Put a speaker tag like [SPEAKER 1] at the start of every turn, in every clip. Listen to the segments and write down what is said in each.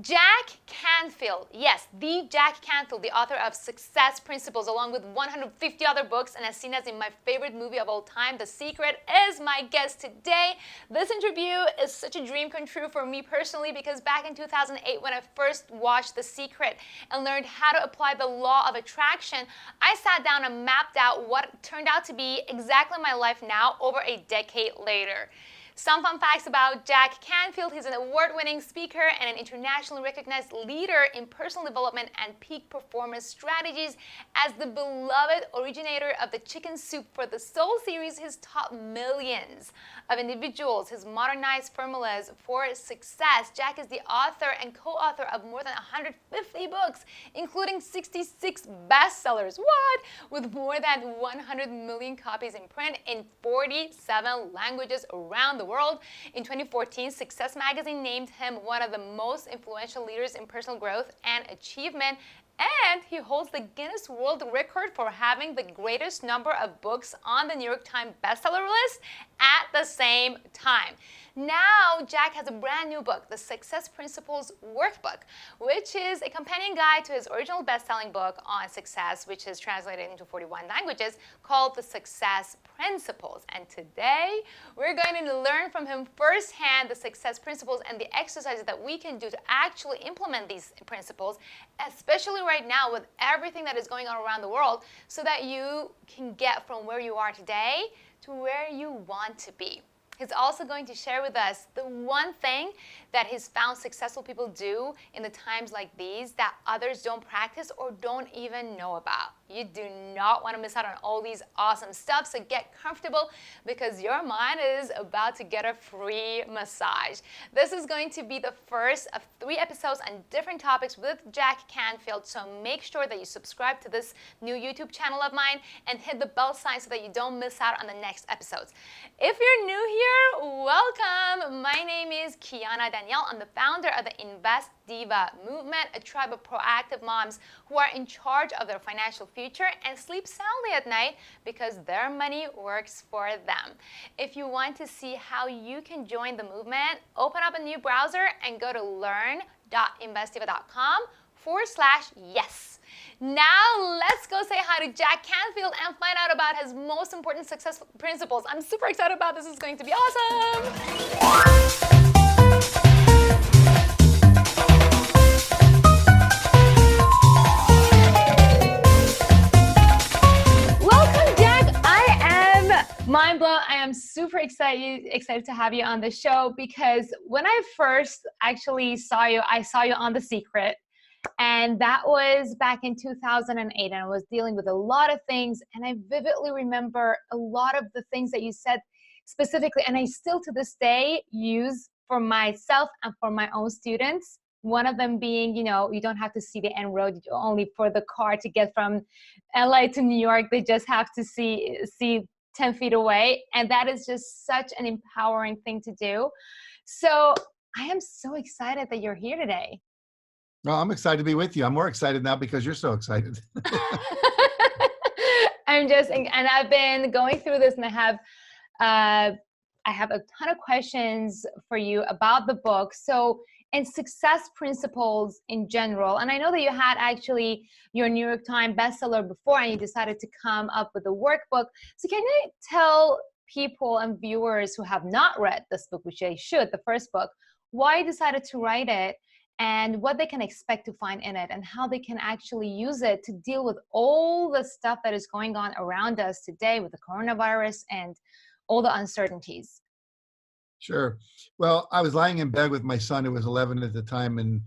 [SPEAKER 1] Jack Canfield, yes, the Jack Canfield, the author of Success Principles, along with 150 other books, and as seen as in my favorite movie of all time, The Secret, is my guest today. This interview is such a dream come true for me personally because back in 2008, when I first watched The Secret and learned how to apply the law of attraction, I sat down and mapped out what turned out to be exactly my life now over a decade later. Some fun facts about Jack Canfield. He's an award-winning speaker and an internationally recognized leader in personal development and peak performance strategies. As the beloved originator of the Chicken Soup for the Soul series, he's taught millions of individuals his modernized formulas for success. Jack is the author and co-author of more than 150 books, including 66 bestsellers. What? With more than 100 million copies in print in 47 languages around the world. In 2014, Success Magazine named him one of the most influential leaders in personal growth and achievement, and he holds the Guinness World Record for having the greatest number of books on the New York Times bestseller list at the same time. Now, Jack has a brand new book, The Success Principles Workbook, which is a companion guide to his original best-selling book on success, which is translated into 41 languages, called The Success Principles. And today, we're going to learn from him firsthand the success principles and the exercises that we can do to actually implement these principles, especially right now with everything that is going on around the world, so that you can get from where you are today to where you want to be. He's also going to share with us the one thing that he's found successful people do in the times like these that others don't practice or don't even know about. You do not want to miss out on all these awesome stuff, so get comfortable because your mind is about to get a free massage. This is going to be the first of 3 episodes on different topics with Jack Canfield, so make sure that you subscribe to this new YouTube channel of mine and hit the bell sign so that you don't miss out on the next episodes. If you're new here, welcome. My name is Kiana Danial. I'm the founder of the Invest Diva movement, a tribe of proactive moms who are in charge of their financial future and sleep soundly at night because their money works for them. If you want to see how you can join the movement, open up a new browser and go to learn.investdiva.com/yes. Now let's go say hi to Jack Canfield and find out about his most important success principles. I'm super excited about this. It's going to be awesome. Welcome, Jack. I am mind blown. I am super excited to have you on the show because when I first actually saw you, I saw you on The Secret. And that was back in 2008, and I was dealing with a lot of things, and I vividly remember a lot of the things that you said specifically, and I still to this day use for myself and for my own students. One of them being, you don't have to see the end road, only for the car to get from LA to New York, they just have to see 10 feet away, and that is just such an empowering thing to do. So I am so excited that you're here today.
[SPEAKER 2] Well, I'm excited to be with you. I'm more excited now because you're so excited.
[SPEAKER 1] And I've been going through this, and I have a ton of questions for you about the book. So, and success principles in general. And I know that you had actually your New York Times bestseller before, and you decided to come up with a workbook. So can you tell people and viewers who have not read this book, which they should, the first book, why you decided to write it, and what they can expect to find in it, and how they can actually use it to deal with all the stuff that is going on around us today with the coronavirus and all the uncertainties?
[SPEAKER 2] Sure. Well, I was lying in bed with my son, who was 11 at the time, and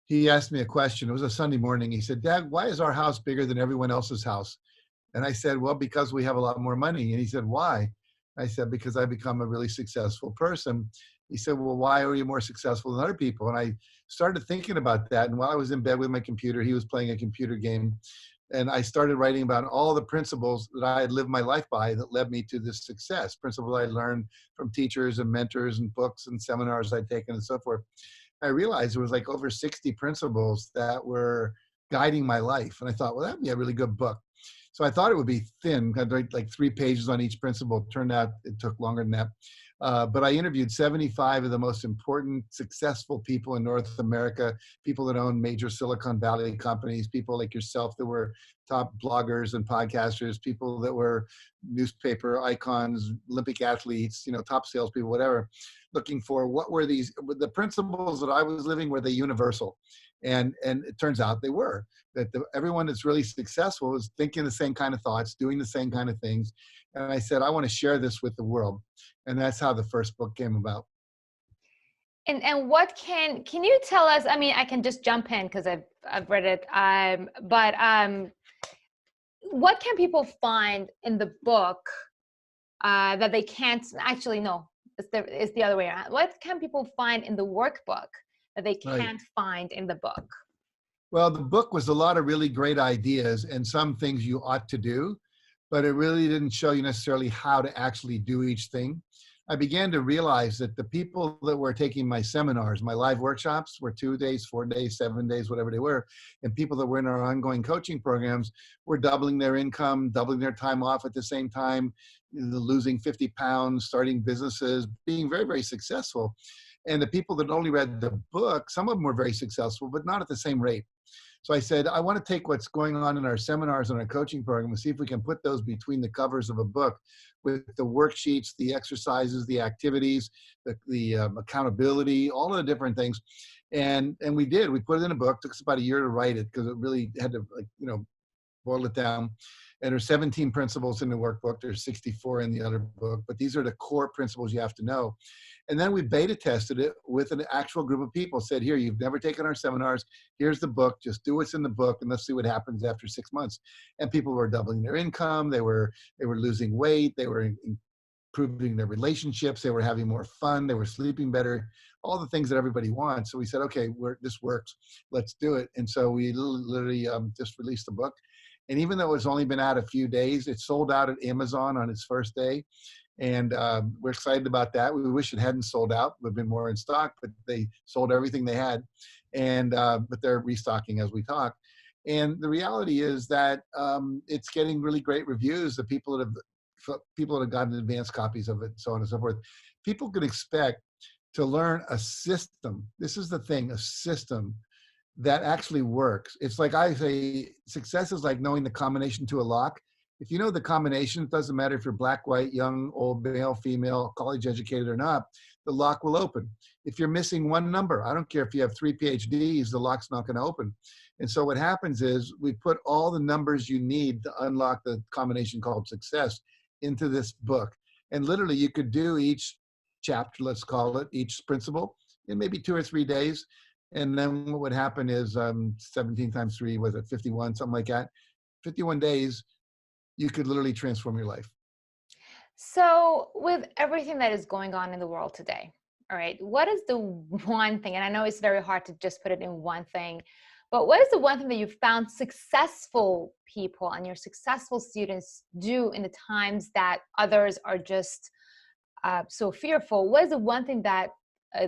[SPEAKER 2] he asked me a question. It was a Sunday morning. He said, "Dad, why is our house bigger than everyone else's house?" And I said, "Well, because we have a lot more money." And he said, "Why?" I said, "Because I've become a really successful person." He said, "Well, why are you more successful than other people?" And I started thinking about that. And while I was in bed with my computer, he was playing a computer game. And I started writing about all the principles that I had lived my life by that led me to this success, principles I learned from teachers and mentors and books and seminars I'd taken and so forth. I realized there was like over 60 principles that were guiding my life. And I thought, well, that'd be a really good book. So I thought it would be thin, I'd write like 3 pages on each principle. It turned out it took longer than that. But I interviewed 75 of the most important, successful people in North America, people that own major Silicon Valley companies, people like yourself that were top bloggers and podcasters, people that were newspaper icons, Olympic athletes, top salespeople, whatever, looking for what were the principles that I was living, were they universal? And it turns out they were. That everyone that's really successful is thinking the same kind of thoughts, doing the same kind of things. And I said, I want to share this with the world. And that's how the first book came about.
[SPEAKER 1] And what can you tell us? I mean, I can just jump in because I've read it. But what can people find in the book that they can't actually? No, it's the other way around. What can people find in the workbook that they can't find in the book?
[SPEAKER 2] Well, the book was a lot of really great ideas and some things you ought to do, but it really didn't show you necessarily how to actually do each thing. I began to realize that the people that were taking my seminars, my live workshops were 2 days, 4 days, 7 days, whatever they were, and people that were in our ongoing coaching programs were doubling their income, doubling their time off at the same time, losing 50 pounds, starting businesses, being very, very successful. And the people that only read the book, some of them were very successful, but not at the same rate. So I said, I want to take what's going on in our seminars and our coaching program and see if we can put those between the covers of a book with the worksheets, the exercises, the activities, the accountability, all of the different things. And we did. We put it in a book. It took us about a year to write it because it really had to, boil it down. And there's 17 principles in the workbook. There's 64 in the other book, but these are the core principles you have to know. And then we beta tested it with an actual group of people. Said, here, you've never taken our seminars. Here's the book. Just do what's in the book, and let's see what happens after 6 months. And people were doubling their income. They were losing weight. They were improving their relationships. They were having more fun. They were sleeping better. All the things that everybody wants. So we said, okay, this works. Let's do it. And so we literally just released the book. And even though it's only been out a few days, it sold out at Amazon on its first day. And we're excited about that. We wish it hadn't sold out. We've been more in stock, but they sold everything they had. And but they're restocking as we talk. And the reality is that it's getting really great reviews. The people that have gotten advanced copies of it, so on and so forth. People can expect to learn a system. This is the thing, a system that actually works. It's like I say, success is like knowing the combination to a lock. If you know the combination, it doesn't matter if you're black, white, young, old, male, female, college educated or not, the lock will open. If you're missing one number, I don't care if you have 3 PhDs, the lock's not going to open. And so what happens is we put all the numbers you need to unlock the combination called success into this book. And literally you could do each chapter, let's call it, each principle in maybe 2 or 3 days. And then what would happen is 17 times 3, was it 51, something like that? 51 days, you could literally transform your life.
[SPEAKER 1] So with everything that is going on in the world today, all right, what is the one thing, and I know it's very hard to just put it in one thing, but what is the one thing that you found successful people and your successful students do in the times that others are just so fearful? What is the one thing that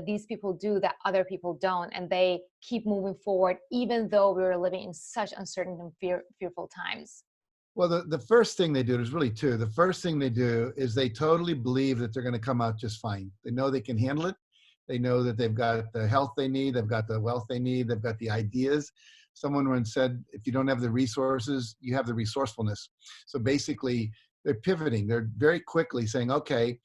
[SPEAKER 1] these people do that other people don't, and they keep moving forward even though we're living in such uncertain and fearful times?
[SPEAKER 2] Well, the first thing they do, there's really two. The first thing they do is they totally believe that they're going to come out just fine. They know they can handle it. They know that they've got the health they need. They've got the wealth they need. They've got the ideas. Someone once said, if you don't have the resources, you have the resourcefulness. So basically, they're pivoting. They're very quickly saying, okay,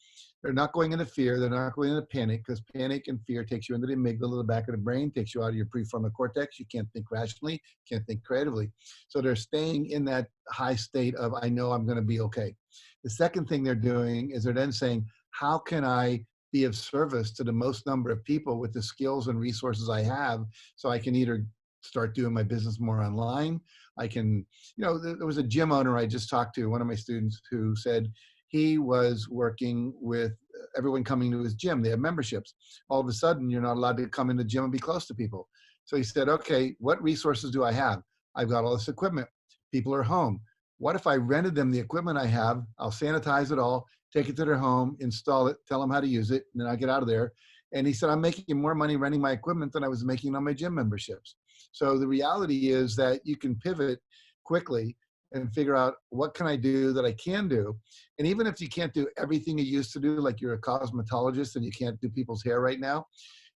[SPEAKER 2] they're not going into fear. They're not going into panic, because panic and fear takes you into the amygdala, the back of the brain, takes you out of your prefrontal cortex. You can't think rationally, can't think creatively. So they're staying in that high state of, I know I'm going to be okay. The second thing they're doing is they're then saying, how can I be of service to the most number of people with the skills and resources I have, so I can either start doing my business more online. I can, there was a gym owner I just talked to, one of my students, who said, he was working with everyone coming to his gym. They have memberships. All of a sudden, you're not allowed to come in the gym and be close to people. So he said, okay, what resources do I have? I've got all this equipment. People are home. What if I rented them the equipment I have? I'll sanitize it all, take it to their home, install it, tell them how to use it, and then I'll get out of there. And he said, I'm making more money renting my equipment than I was making on my gym memberships. So the reality is that you can pivot quickly. and figure out what can I do that I can do. And even if you can't do everything you used to do, like you're a cosmetologist and you can't do people's hair right now,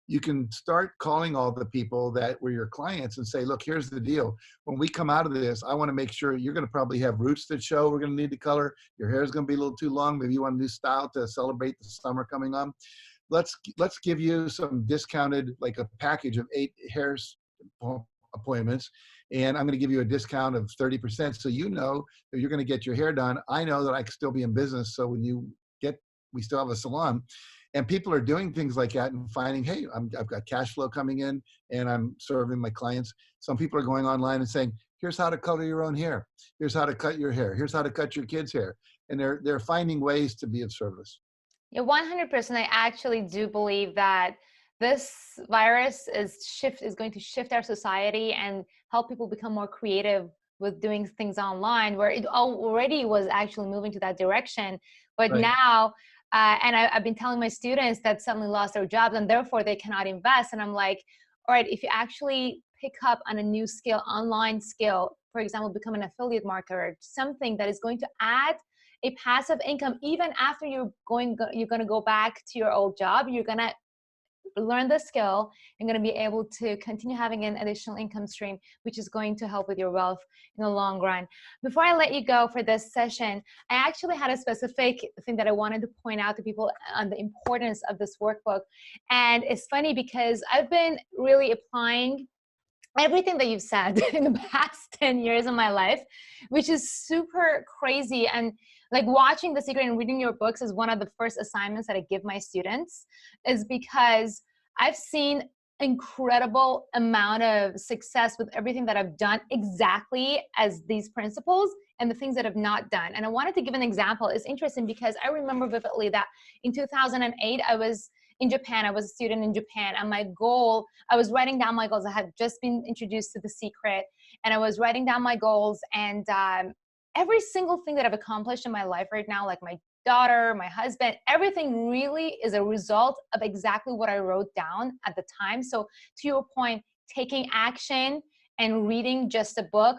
[SPEAKER 2] you can start calling all the people that were your clients and say, look, here's the deal. When we come out of this, I want to make sure you're going to probably have roots that show. We're going to need to color. Your hair is going to be a little too long. Maybe you want a new style to celebrate the summer coming on. Let's give you some discounted, like a package of 8 hair appointments. And I'm going to give you a discount of 30%. So you know that you're going to get your hair done. I know that I can still be in business. So when you get, we still have a salon. And people are doing things like that and finding, hey, I've got cash flow coming in and I'm serving my clients. Some people are going online and saying, here's how to color your own hair. Here's how to cut your hair. Here's how to cut your kids' hair. And they're finding ways to be of service.
[SPEAKER 1] Yeah, 100%. I actually do believe that this virus is going to shift our society and help people become more creative with doing things online, where it already was actually moving to that direction. But
[SPEAKER 2] Right.
[SPEAKER 1] now, and I've been telling my students that suddenly lost their jobs and therefore they cannot invest. And I'm like, all right, if you actually pick up on a new skill, online skill, for example, become an affiliate marketer, something that is going to add a passive income, even after you're going to go back to your old job, you're going to learn the skill and going to be able to continue having an additional income stream, which is going to help with your wealth in the long run. Before I let you go for this session, I actually had a specific thing that I wanted to point out to people on the importance of this workbook. And it's funny because I've been really applying everything that you've said in the past 10 years of my life, which is super crazy. And like watching The Secret and reading your books is one of the first assignments that I give my students, is because I've seen incredible amount of success with everything that I've done exactly as these principles and the things that I've not done. And I wanted to give an example. It's interesting because I remember vividly that in 2008, I was in Japan. I was a student in Japan, and my goal, I was writing down my goals. I had just been introduced to The Secret, and I was writing down my goals, and every single thing that I've accomplished in my life right now, like my daughter, my husband, everything really is a result of exactly what I wrote down at the time. So to your point, taking action and reading just a book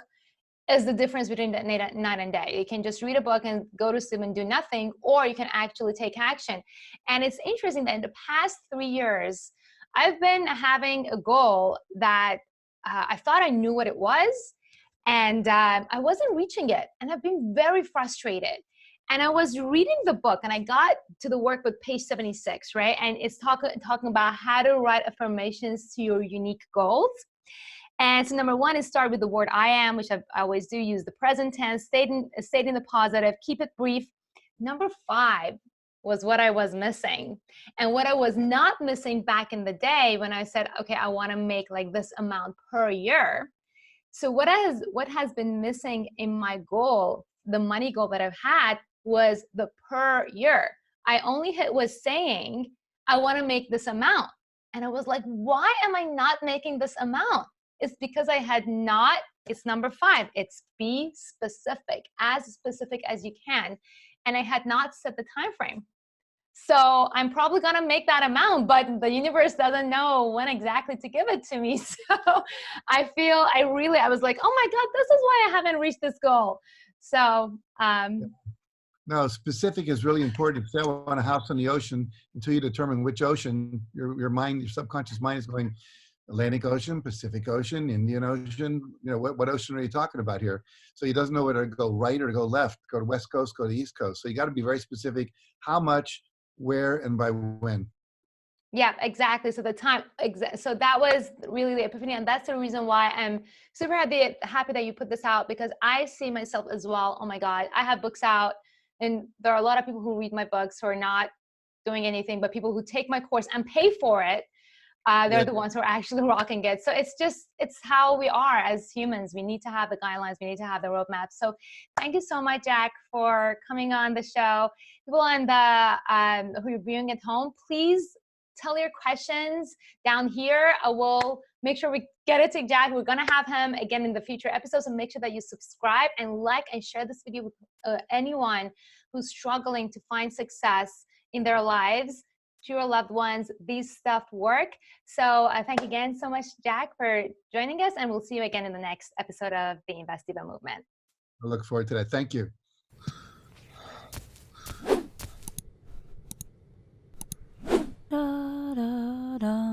[SPEAKER 1] is the difference between night and day. You can just read a book and go to sleep and do nothing, or you can actually take action. And it's interesting that in the past 3 years, I've been having a goal that I thought I knew what it was, and I wasn't reaching it. And I've been very frustrated. And I was reading the book, and I got to the workbook, page 76, right? And it's talking about how to write affirmations to your unique goals. And so number one is start with the word I am, which I always do, use the present tense, state in the positive, keep it brief. Number 5 was what I was missing. And what I was not missing back in the day when I said, okay, I want to make like this amount per year. So what has been missing in my goal, the money goal that I've had, was the per year. I only was saying, I want to make this amount. And I was like, why am I not making this amount? It's because I had not, it's number 5, it's be specific as you can. And I had not set the time frame. So I'm probably going to make that amount, but the universe doesn't know when exactly to give it to me. So I was like, oh my God, this is why I haven't reached this goal. So,
[SPEAKER 2] no, specific is really important. If you say I want a house on the ocean, until you determine which ocean, your mind, your subconscious mind is going, Atlantic Ocean, Pacific Ocean, Indian Ocean, what ocean are you talking about here? So he doesn't know whether to go right or to go left, go to West Coast, go to East Coast. So you got to be very specific, how much, where, and by when.
[SPEAKER 1] Yeah, exactly. So the time, so that was really the epiphany. And that's the reason why I'm super happy that you put this out, because I see myself as well. Oh my God, I have books out, and there are a lot of people who read my books who are not doing anything, but people who take my course and pay for it, they're the ones who are actually rocking it. So it's how we are as humans. We need to have the guidelines. We need to have the roadmap. So thank you so much, Jack, for coming on the show. People on the who are viewing at home, please tell your questions down here. I will make sure we get it to Jack. We're going to have him again in the future episodes. So make sure that you subscribe and like and share this video with anyone who's struggling to find success in their lives, to your loved ones. These stuff work. So thank you again so much, Jack, for joining us. And we'll see you again in the next episode of the Invest Diva Movement.
[SPEAKER 2] I look forward to that. Thank you.
[SPEAKER 3] Da, da, da.